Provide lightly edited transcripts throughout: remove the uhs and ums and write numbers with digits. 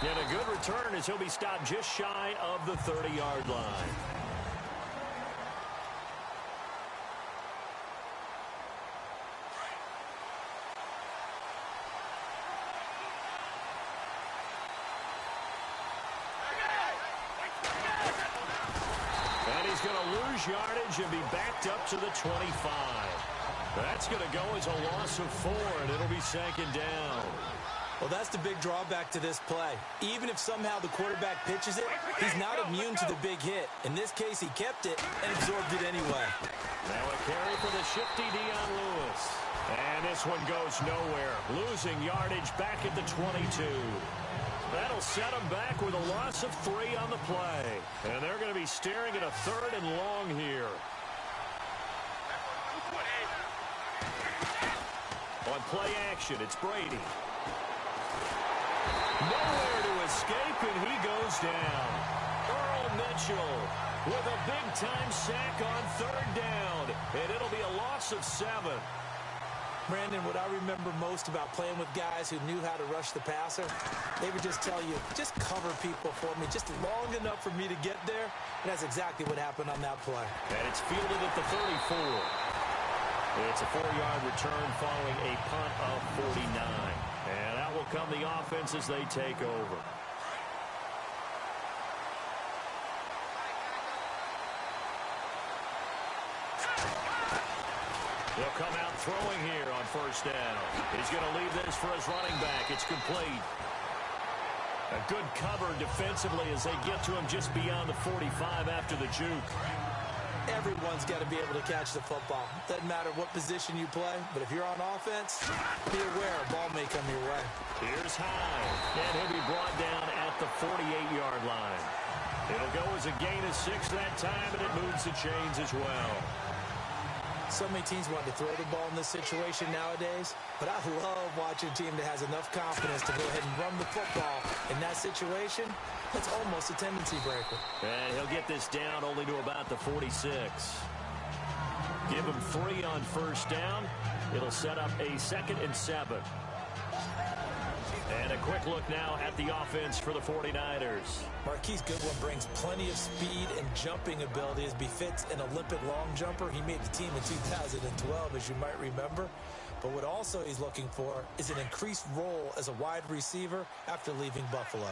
And a good return as he'll be stopped just shy of the 30-yard line. And he's going to lose yardage and be backed up to the 25. That's going to go as a loss of 4, and it'll be second down. Well, that's the big drawback to this play. Even if somehow the quarterback pitches it, he's not immune to the big hit. In this case, he kept it and absorbed it anyway. Now a carry for the shifty Dion Lewis. And this one goes nowhere. Losing yardage back at the 22. That'll set him back with a loss of 3 on the play. And they're going to be staring at a 3rd and long here. On play action, it's Brady. Nowhere to escape, and he goes down. Earl Mitchell with a big-time sack on 3rd down, and it'll be a loss of 7. Brandon, what I remember most about playing with guys who knew how to rush the passer, they would just tell you, just cover people for me, just long enough for me to get there. And that's exactly what happened on that play. And it's fielded at the 34. It's a 4-yard return following a punt of 49. And out will come the offense as they take over. He'll come out throwing here on 1st down. He's going to leave this for his running back. It's complete. A good cover defensively as they get to him just beyond the 45 after the juke. Everyone's got to be able to catch the football. Doesn't matter what position you play, but if you're on offense, be aware a ball may come your way. Here's Hyde, and he'll be brought down at the 48-yard line. It'll go as a gain of 6 that time, and it moves the chains as well. So many teams want to throw the ball in this situation nowadays, but I love watching a team that has enough confidence to go ahead and run the football. In that situation, it's almost a tendency breaker. And he'll get this down only to about the 46. Give him 3 on 1st down. It'll set up a 2nd and 7. And a quick look now at the offense for the 49ers. Marquise Goodwin brings plenty of speed and jumping ability as befits an Olympic long jumper. He made the team in 2012, as you might remember. But what also he's looking for is an increased role as a wide receiver after leaving Buffalo.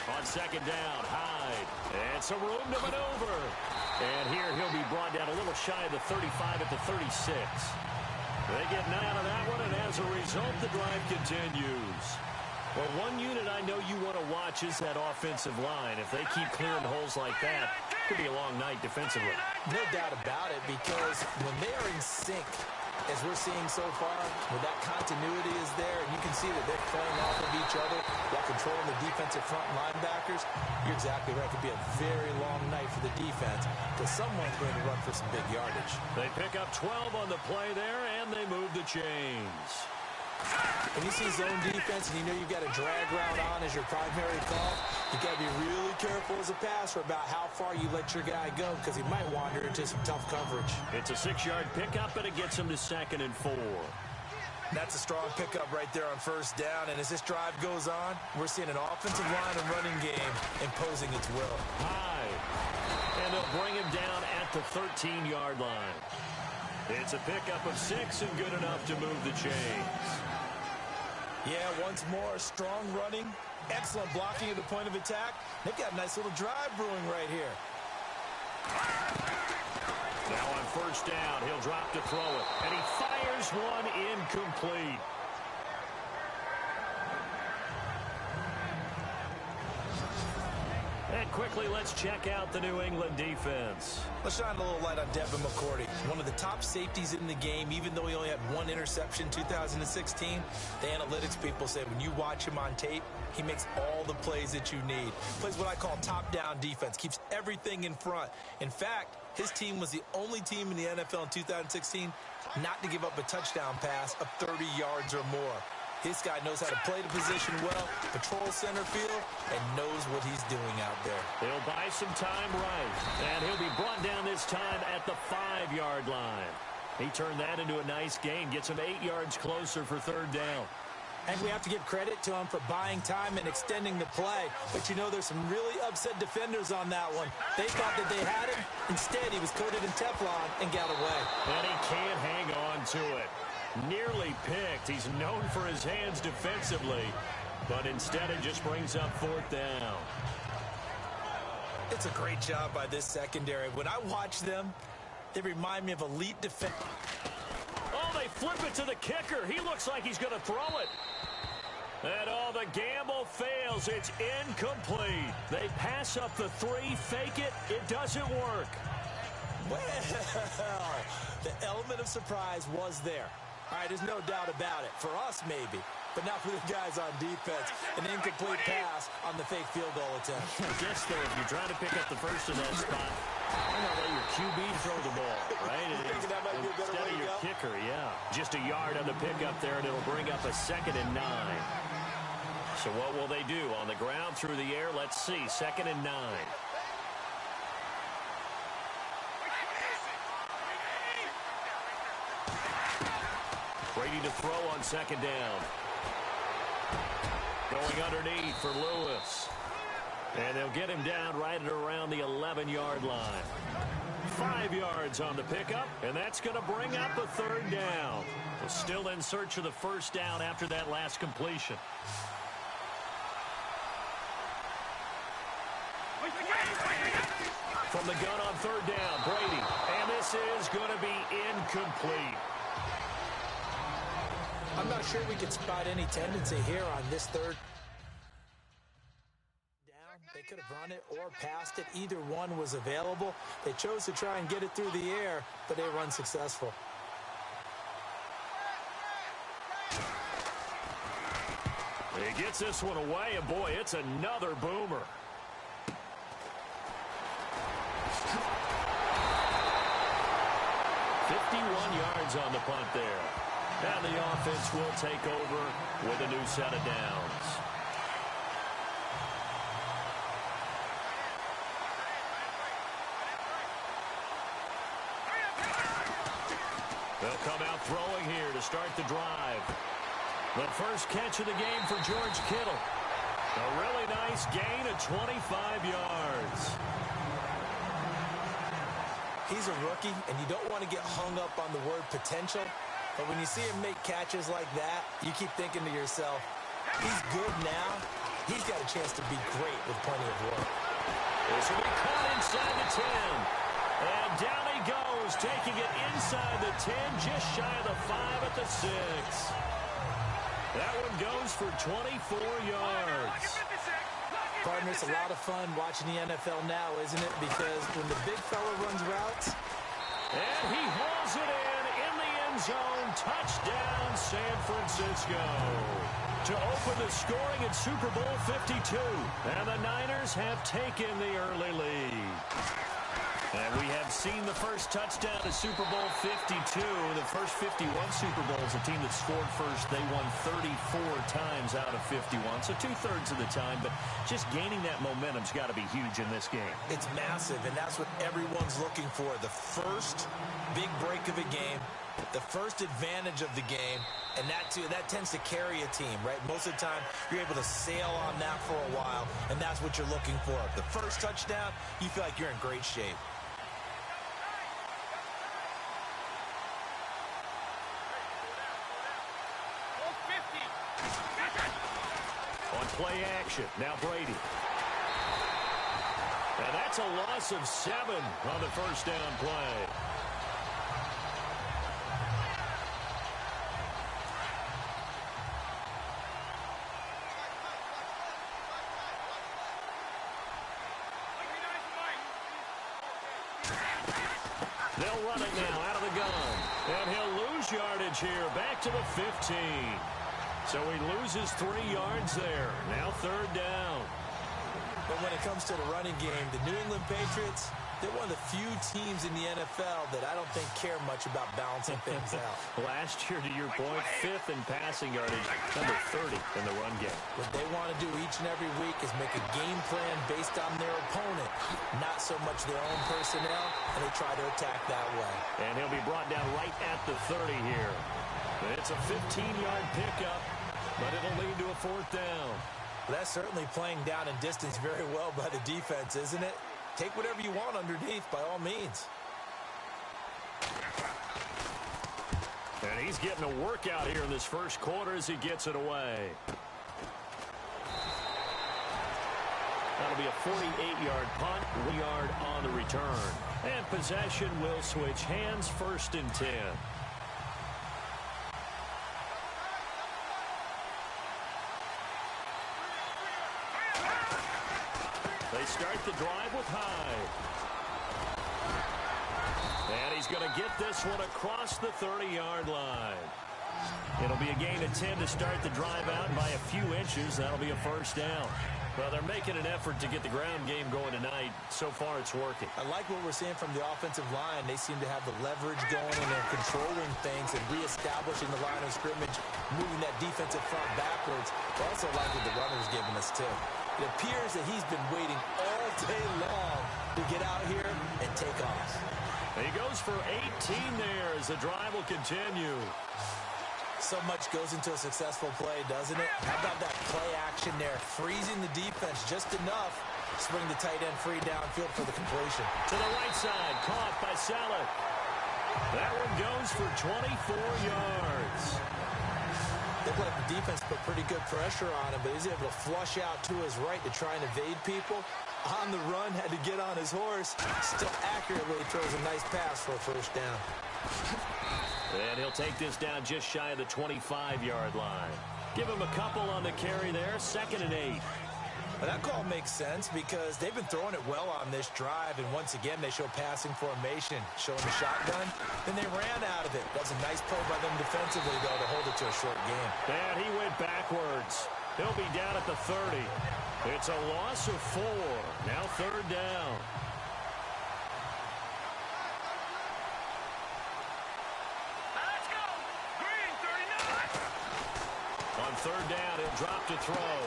On 2nd down, Hyde. And some room to maneuver. And here he'll be brought down a little shy of the 35 at the 36. They get 9 out of that one, and as a result, the drive continues. Well, one unit I know you want to watch is that offensive line. If they keep clearing holes like that, it could be a long night defensively. No doubt about it, because when they are in sync, as we're seeing so far, where that continuity is there, and you can see that they're playing off of each other while controlling the defensive front linebackers, you're exactly right. It could be a very long night for the defense because someone's going to run for some big yardage. They pick up 12 on the play there, and they move the chains. When you see zone defense and you know you've got a drag route on as your primary call, you got to be really careful as a passer about how far you let your guy go because he might wander into some tough coverage. It's a 6-yard pickup, and it gets him to 2nd and 4. That's a strong pickup right there on 1st down, and as this drive goes on, we're seeing an offensive line and running game imposing its will. High, and they'll bring him down at the 13-yard line. It's a pickup of 6 and good enough to move the chains. Yeah, once more, strong running, excellent blocking at the point of attack. They've got a nice little drive brewing right here. Now on 1st down, he'll drop to throw it, and he fires one incomplete. And quickly, let's check out the New England defense. Let's shine a little light on Devin McCourty, one of the top safeties in the game, even though he only had 1 interception in 2016. The analytics people say when you watch him on tape, he makes all the plays that you need. Plays what I call top-down defense, keeps everything in front. In fact, his team was the only team in the NFL in 2016 not to give up a touchdown pass of 30 yards or more. This guy knows how to play the position well, patrol center field, and knows what he's doing out there. He'll buy some time right, and he'll be brought down this time at the 5-yard line. He turned that into a nice gain. Gets him 8 yards closer for third down. And we have to give credit to him for buying time and extending the play. But, you know, there's some really upset defenders on that one. They thought that they had it. Instead, he was coated in Teflon and got away. And he can't hang on to it. Nearly picked. He's known for his hands defensively. But instead, it just brings up fourth down. It's a great job by this secondary. When I watch them, they remind me of elite defense. Oh, they flip it to the kicker. He looks like he's going to throw it. And the gamble fails. It's incomplete. They pass up the 3, fake it. It doesn't work. Well, the element of surprise was there. All right, there's no doubt about it. For us, maybe. But not for the guys on defense. An incomplete pass on the fake field goal attempt. I guess, though, if you're trying to pick up the first in that spot, I'm going to let your QB throw the ball, right? That might be a better Instead way of to your go? kicker, yeah. Just a yard on the pickup there, and it'll bring up a 2nd and 9. So what will they do? On the ground, through the air, let's see. 2nd and 9. Brady to throw on 2nd down. Going underneath for Lewis. And they'll get him down right at around the 11-yard line. 5 yards on the pickup, and that's going to bring up a 3rd down. We're still in search of the first down after that last completion. From the gun on 3rd down, Brady. And this is going to be incomplete. I'm not sure we could spot any tendency here on this 3rd down. They could have run it or passed it. Either one was available. They chose to try and get it through the air, but they were unsuccessful. He gets this one away, and boy, it's another boomer. Yards on the punt there. And the offense will take over with a new set of downs. They'll come out throwing here to start the drive. The first catch of the game for George Kittle. A really nice gain of 25 yards. He's a rookie, and you don't want to get hung up on the word potential. But when you see him make catches like that, you keep thinking to yourself, he's good now. He's got a chance to be great with plenty of work. This will be caught inside the 10. And down he goes, taking it inside the 10, just shy of the 5 at the 6. That one goes for 24 yards. Partner, it's a lot of fun watching the NFL now, isn't it? Because when the big fella runs routes. And he hauls it in the end zone. Touchdown, San Francisco. To open the scoring at Super Bowl 52. And the Niners have taken the early lead. And we have seen the first touchdown at Super Bowl 52. The first 51 Super Bowls, the team that scored first, they won 34 times out of 51. So 2/3 of the time, but just gaining that momentum's got to be huge in this game. It's massive, and that's what everyone's looking for. The first big break of a game, the first advantage of the game, and that tends to carry a team, right? Most of the time, you're able to sail on that for a while, and that's what you're looking for. The first touchdown, you feel like you're in great shape. Play action. Now Brady. And that's a loss of 7 on the first down play. They'll run it now out of the gun. And he'll lose yardage here. Back to the 15. So he loses 3 yards there. Now 3rd down. But when it comes to the running game, the New England Patriots, they're one of the few teams in the NFL that I don't think care much about balancing things out. Last year, to your point, 5th in passing yardage, number 30 in the run game. What they want to do each and every week is make a game plan based on their opponent, not so much their own personnel, and they try to attack that way. And he'll be brought down right at the 30 here. It's a 15-yard pickup, but it'll lead to a fourth down. That's certainly playing down in distance very well by the defense, isn't it? Take whatever you want underneath by all means. And he's getting a workout here in this first quarter as he gets it away. That'll be a 48-yard punt, 1 yard on the return. And possession will switch hands, 1st and 10. They start the drive with Hyde. And he's going to get this one across the 30-yard line. It'll be a gain of 10 to start the drive out by a few inches. That'll be a first down. Well, they're making an effort to get the ground game going tonight. So far, it's working. I like what we're seeing from the offensive line. They seem to have the leverage going, and they're controlling things and reestablishing the line of scrimmage, moving that defensive front backwards. I also like what the runner's giving us, too. It appears that he's been waiting all day long to get out here and take off. He goes for 18 there as the drive will continue. So much goes into a successful play, doesn't it? How about that play action there? Freezing the defense just enough to swing the tight end free downfield for the completion. To the right side, caught by Saleh. That one goes for 24 yards. Looked like the defense put pretty good pressure on him, but he's able to flush out to his right to try and evade people. On the run, had to get on his horse. Still accurately throws a nice pass for a first down. And he'll take this down just shy of the 25-yard line. Give him a couple on the carry there, 2nd and 8. Well, that call makes sense because they've been throwing it well on this drive, and once again, they show passing formation, showing the shotgun. Then they ran out of it. That was a nice play by them defensively, though, to hold it to a short game. And he went backwards. He'll be down at the 30. It's a loss of 4. Now 3rd down. Let's go! Green 39! On 3rd down, he'll drop to throw.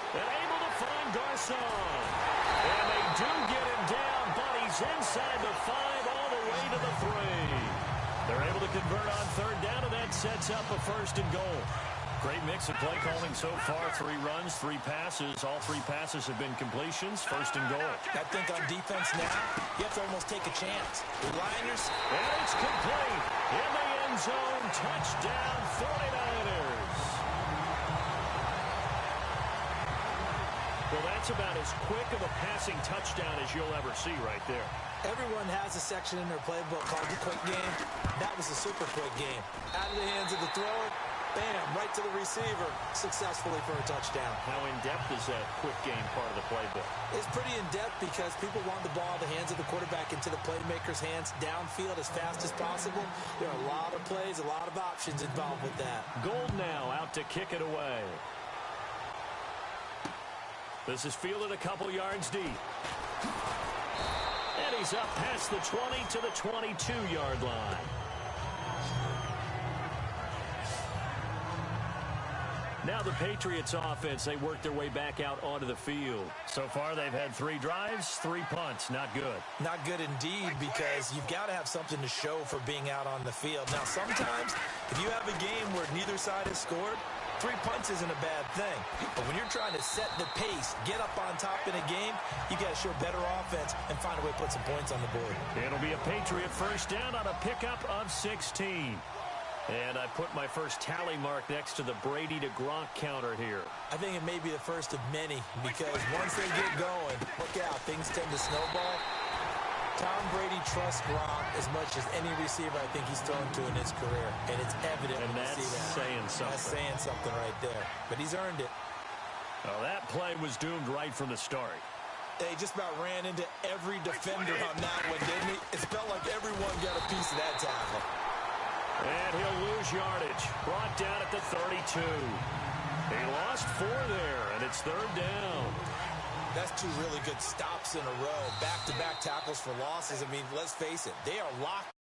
And able to find Garcon. And they do get him down, but he's inside the 5 all the way to the 3. They're able to convert on 3rd down, and that sets up a 1st and goal. Great mix of play calling so far. 3 runs, 3 passes. All 3 passes have been completions. 1st and goal. I think on defense now, you have to almost take a chance. Rely on yourself. And it's complete. In the end zone. Touchdown, 49ers. Well, that's about as quick of a passing touchdown as you'll ever see right there. Everyone has a section in their playbook called the quick game. That was a super quick game. Out of the hands of the thrower, bam, right to the receiver, successfully for a touchdown. How in-depth is that quick game part of the playbook? It's pretty in-depth because people want the ball in the hands of the quarterback into the playmaker's hands downfield as fast as possible. There are a lot of plays, a lot of options involved with that. Gold now out to kick it away. This is fielded a couple yards deep. And he's up past the 20 to the 22-yard line. Now the Patriots offense, they work their way back out onto the field. So far they've had 3 drives, 3 punts. Not good. Not good indeed, because you've got to have something to show for being out on the field. Now sometimes if you have a game where neither side has scored, 3 punts isn't a bad thing. But when you're trying to set the pace, get up on top in a game, you got to show better offense and find a way to put some points on the board. It'll be a Patriot first down on a pickup of 16. And I put my first tally mark next to the Brady to Gronk counter here. I think it may be the first of many, because once they get going, look out, things tend to snowball. Tom Brady trusts Gronk as much as any receiver I think he's thrown to in his career. And it's evident when you see that. Saying something. That's saying something right there. But he's earned it. Well, that play was doomed right from the start. They just about ran into every defender on that one, didn't he? It felt like everyone got a piece of that tackle. And he'll lose yardage. Brought down at the 32. He lost 4 there, and it's 3rd down. That's 2 really good stops in a row. Back-to-back tackles for losses. I mean, let's face it, they are locked.